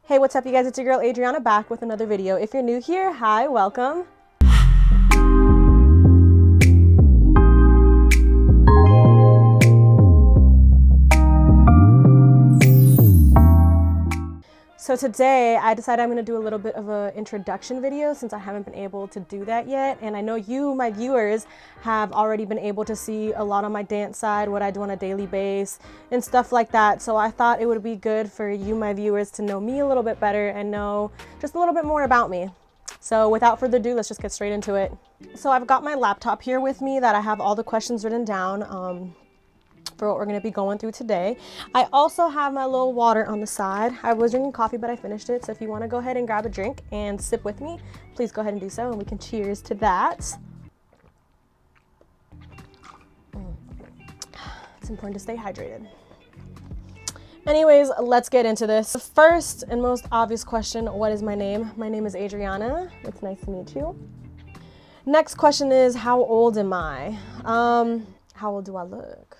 Hey, what's up you guys? It's your girl Adriana back with another video. If you're new here, hi, welcome. So today I decided I'm going to do a little bit of an introduction video since I haven't been able to do that yet. And I know you, my viewers, have already been able to see a lot on my dance side, what I do on a daily basis and stuff like that. So I thought it would be good for you, my viewers, to know me a little bit better and know just a little bit more about me. So without further ado, let's just get straight into it. So I've got my laptop here with me that I have all the questions written down for what we're going to be going through today. I also have my little water on the side. I was drinking coffee, but I finished it. So if you want to go ahead and grab a drink and sip with me, please go ahead and do so, and we can cheers to that. It's important to stay hydrated. Anyways, let's get into this. The first and most obvious question, what is my name? My name is Adriana. It's nice to meet you. Next question is, how old am I? How old do I look?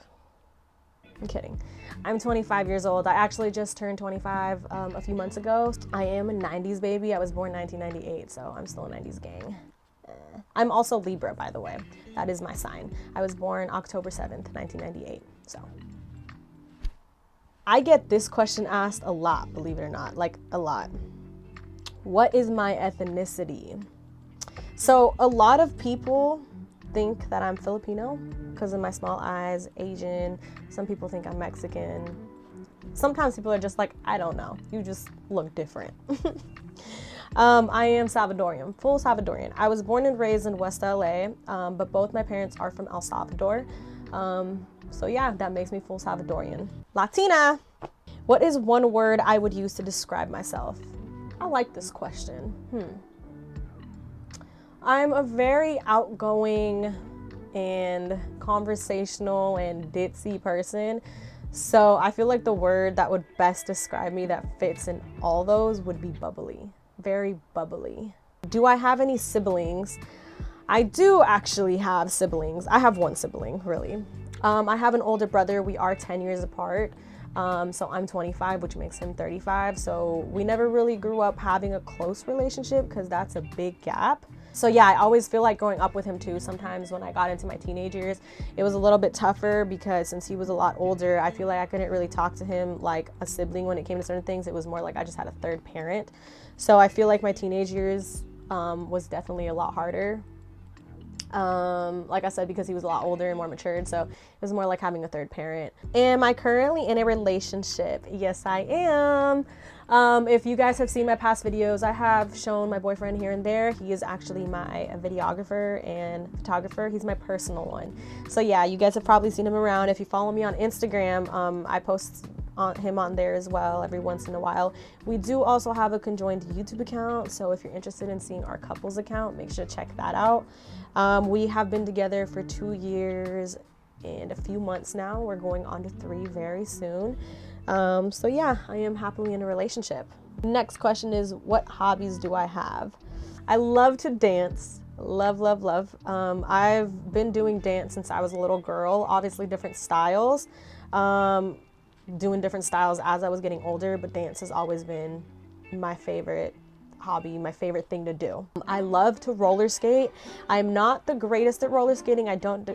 I'm kidding. I'm 25 years old. I actually just turned 25 a few months ago. I am a 90s baby. I was born 1998, so I'm still a 90s gang. I'm also Libra, by the way. That is my sign. I was born October 7th, 1998, so. I get this question asked a lot, believe it or not, like a lot. What is my ethnicity? So a lot of people think that I'm Filipino because of my small eyes, Asian. Some people think I'm Mexican. Sometimes people are just like, I don't know, you just look different. I am Salvadorian, full Salvadorian. I was born and raised in West LA, but both my parents are from El Salvador. So yeah, that makes me full Salvadorian. Latina. What is one word I would use to describe myself? I like this question. I'm a very outgoing and conversational and ditzy person. So I feel like the word that would best describe me that fits in all those would be bubbly. Very bubbly. Do I have any siblings? I do actually have siblings. I have one sibling, really. I have an older brother. We are 10 years apart. So I'm 25, which makes him 35. So we never really grew up having a close relationship because that's a big gap. So yeah, I always feel like growing up with him too. Sometimes when I got into my teenage years, it was a little bit tougher because since he was a lot older, I feel like I couldn't really talk to him like a sibling when it came to certain things. It was more like I just had a third parent. So I feel like my teenage years was definitely a lot harder. Like I said, because he was a lot older and more matured, so it was more like having a third parent. Am I currently in a relationship? Yes, I am. If you guys have seen my past videos, I have shown my boyfriend here and there. He is actually my videographer and photographer. He's my personal one. So yeah, you guys have probably seen him around. If you follow me on Instagram, I post him on there as well every once in a while. We do also have a conjoined YouTube account, so if you're interested in seeing our couples account, make sure to check that out. We have been together for 2 years and a few months now. We're going on to 3 very soon. So yeah, I am happily in a relationship. Next question is, what hobbies do I have? I love to dance. Love, love, love. I've been doing dance since I was a little girl, obviously different styles. Doing different styles as I was getting older, but dance has always been my favorite hobby, my favorite thing to do. I love to roller skate. I'm not the greatest at roller skating. I don't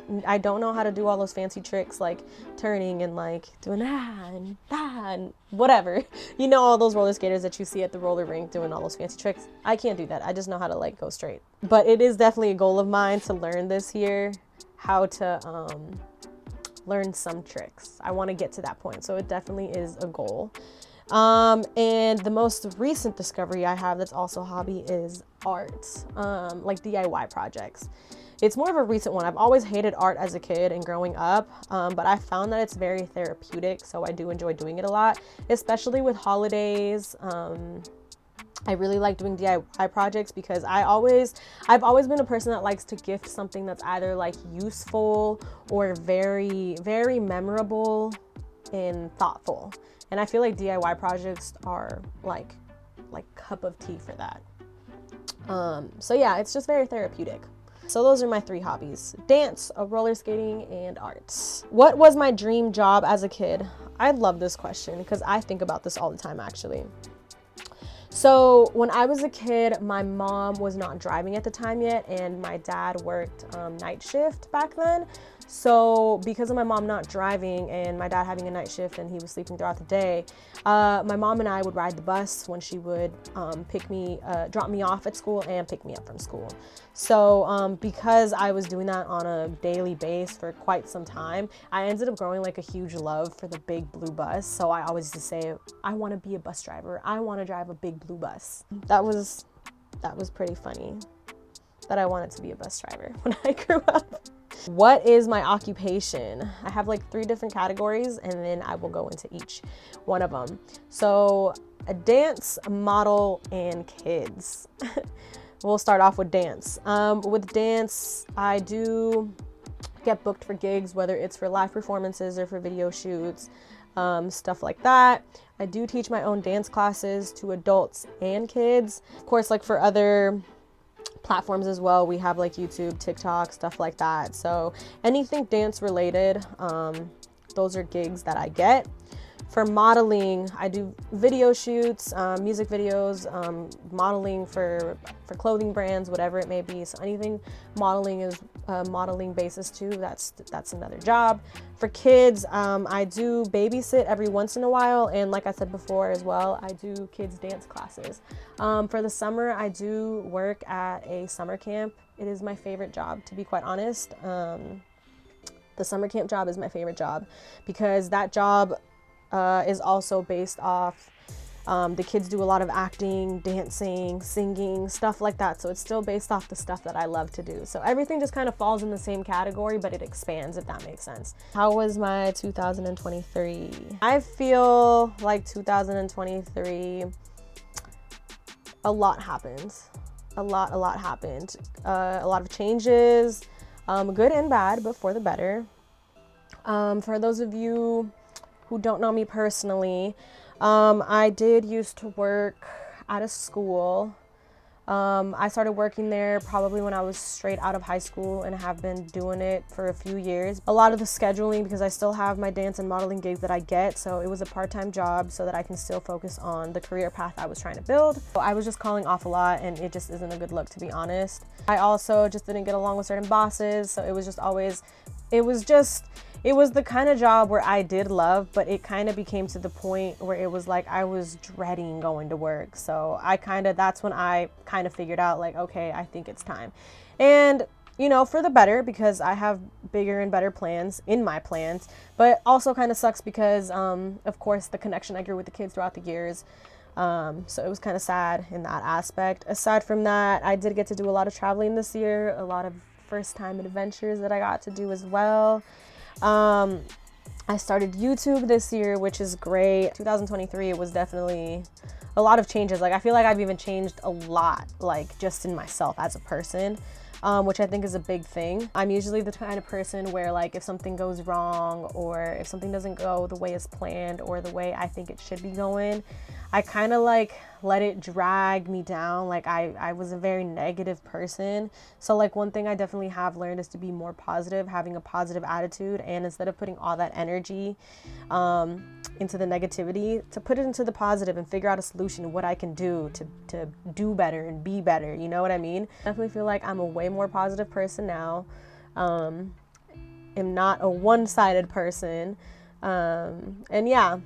know how to do all those fancy tricks like turning and like doing that and whatever. You know, all those roller skaters that you see at the roller rink doing all those fancy tricks. I can't do that. I just know how to like go straight. But it is definitely a goal of mine to learn this year how to learn some tricks. I want to get to that point, so it definitely is a goal. And the most recent discovery I have that's also a hobby is art, like DIY projects. It's more of a recent one. I've always hated art as a kid and growing up, but I found that it's very therapeutic, so I do enjoy doing it a lot, especially with holidays. I really like doing DIY projects because I've always been a person that likes to gift something that's either like useful or very, very memorable and thoughtful. And I feel like DIY projects are like cup of tea for that. So yeah, it's just very therapeutic. So those are my 3 hobbies: dance, roller skating, and arts. What was my dream job as a kid? I love this question because I think about this all the time actually. So when I was a kid, my mom was not driving at the time yet, and my dad worked night shift back then. So because of my mom not driving and my dad having a night shift and he was sleeping throughout the day, my mom and I would ride the bus when she would drop me off at school and pick me up from school. So because I was doing that on a daily basis for quite some time, I ended up growing like a huge love for the big blue bus. So I always used to say, I want to be a bus driver. I want to drive a big blue bus. That was pretty funny that I wanted to be a bus driver when I grew up. What is my occupation? I have like 3 different categories, and then I will go into each one of them. So a dance, model, and kids. We'll start off with dance. With dance, I do get booked for gigs, whether it's for live performances or for video shoots, stuff like that. I do teach my own dance classes to adults and kids. Of course, like for other platforms as well, we have like YouTube, TikTok, stuff like that. So anything dance related, those are gigs that I get. For modeling, I do video shoots, music videos, modeling for clothing brands, whatever it may be. So anything modeling is modeling basis too. That's another job. For kids, I do babysit every once in a while, and like I said before as well, I do kids dance classes. For the summer, I do work at a summer camp. It is my favorite job, to be quite honest. The summer camp job is my favorite job because that job is also based off, the kids do a lot of acting, dancing, singing, stuff like that. So it's still based off the stuff that I love to do. So everything just kind of falls in the same category, but it expands, if that makes sense. How was my 2023? I feel like 2023, a lot happened. A lot happened. A lot of changes, good and bad, but for the better. For those of you who don't know me personally, I did used to work at a school. I started working there probably when I was straight out of high school and have been doing it for a few years. A lot of the scheduling, because I still have my dance and modeling gigs that I get, so it was a part-time job so that I can still focus on the career path I was trying to build. So I was just calling off a lot, and it just isn't a good look, to be honest. I also just didn't get along with certain bosses, so it was just always, it was the kind of job where I did love, but it kind of became to the point where it was like I was dreading going to work. So that's when I kind of figured out like, okay, I think it's time. And, you know, for the better, because I have bigger and better plans in my plans, but also kind of sucks because, of course, the connection I grew with the kids throughout the years. So it was kind of sad in that aspect. Aside from that, I did get to do a lot of traveling this year, a lot of first time adventures that I got to do as well. I started YouTube this year, which is great. 2023, it was definitely a lot of changes. Like, I feel like I've even changed a lot, like just in myself as a person, which I think is a big thing. I'm usually the kind of person where like if something goes wrong or if something doesn't go the way it's planned or the way I think it should be going, I kind of like let it drag me down. Like I was a very negative person. So like one thing I definitely have learned is to be more positive, having a positive attitude, and instead of putting all that energy into the negativity, to put it into the positive and figure out a solution, what I can do to do better and be better. You know what I mean? I definitely feel like I'm a way more positive person now. Am not a one-sided person. And yeah.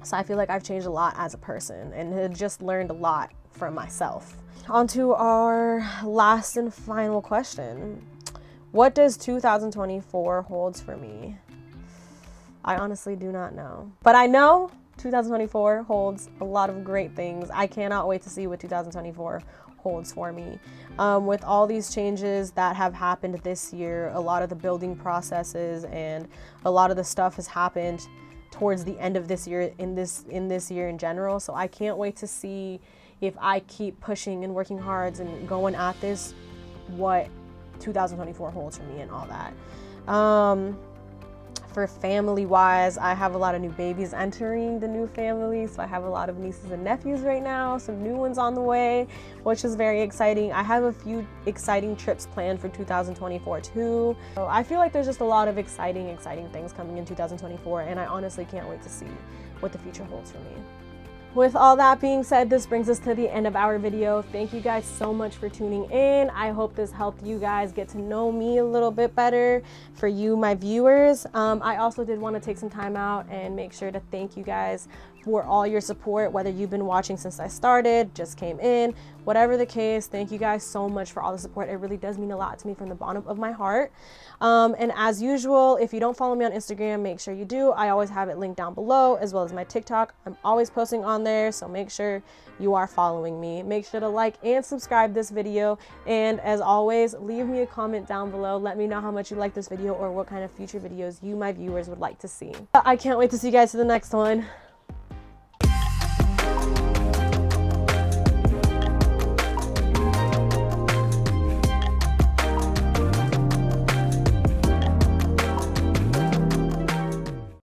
So I feel like I've changed a lot as a person and had just learned a lot from myself. On to our last and final question. What does 2024 holds for me? I honestly do not know. But I know 2024 holds a lot of great things. I cannot wait to see what 2024 holds for me. With all these changes that have happened this year, a lot of the building processes and a lot of the stuff has happened towards the end of this year, in this year in general. So I can't wait to see if I keep pushing and working hard and going at this, what 2024 holds for me and all that. For family wise, I have a lot of new babies entering the new family. So I have a lot of nieces and nephews right now, some new ones on the way, which is very exciting. I have a few exciting trips planned for 2024 too. So I feel like there's just a lot of exciting things coming in 2024, and I honestly can't wait to see what the future holds for me. with all that being said, this brings us to the end of our video. Thank you guys so much for tuning in. I hope this helped you guys get to know me a little bit better. For you, my viewers, I also did want to take some time out and make sure to thank you guys for all your support, whether you've been watching since I started, just came in, whatever the case. Thank you guys so much for all the support. It really does mean a lot to me from the bottom of my heart. And as usual, if you don't follow me on Instagram, make sure you do. I always have it linked down below, as well as my TikTok. I'm always posting on there, so make sure you are following me. Make sure to like and subscribe this video, and as always, leave me a comment down below. Let me know how much you like this video or what kind of future videos you, my viewers, would like to see. I can't wait to see you guys in the next one.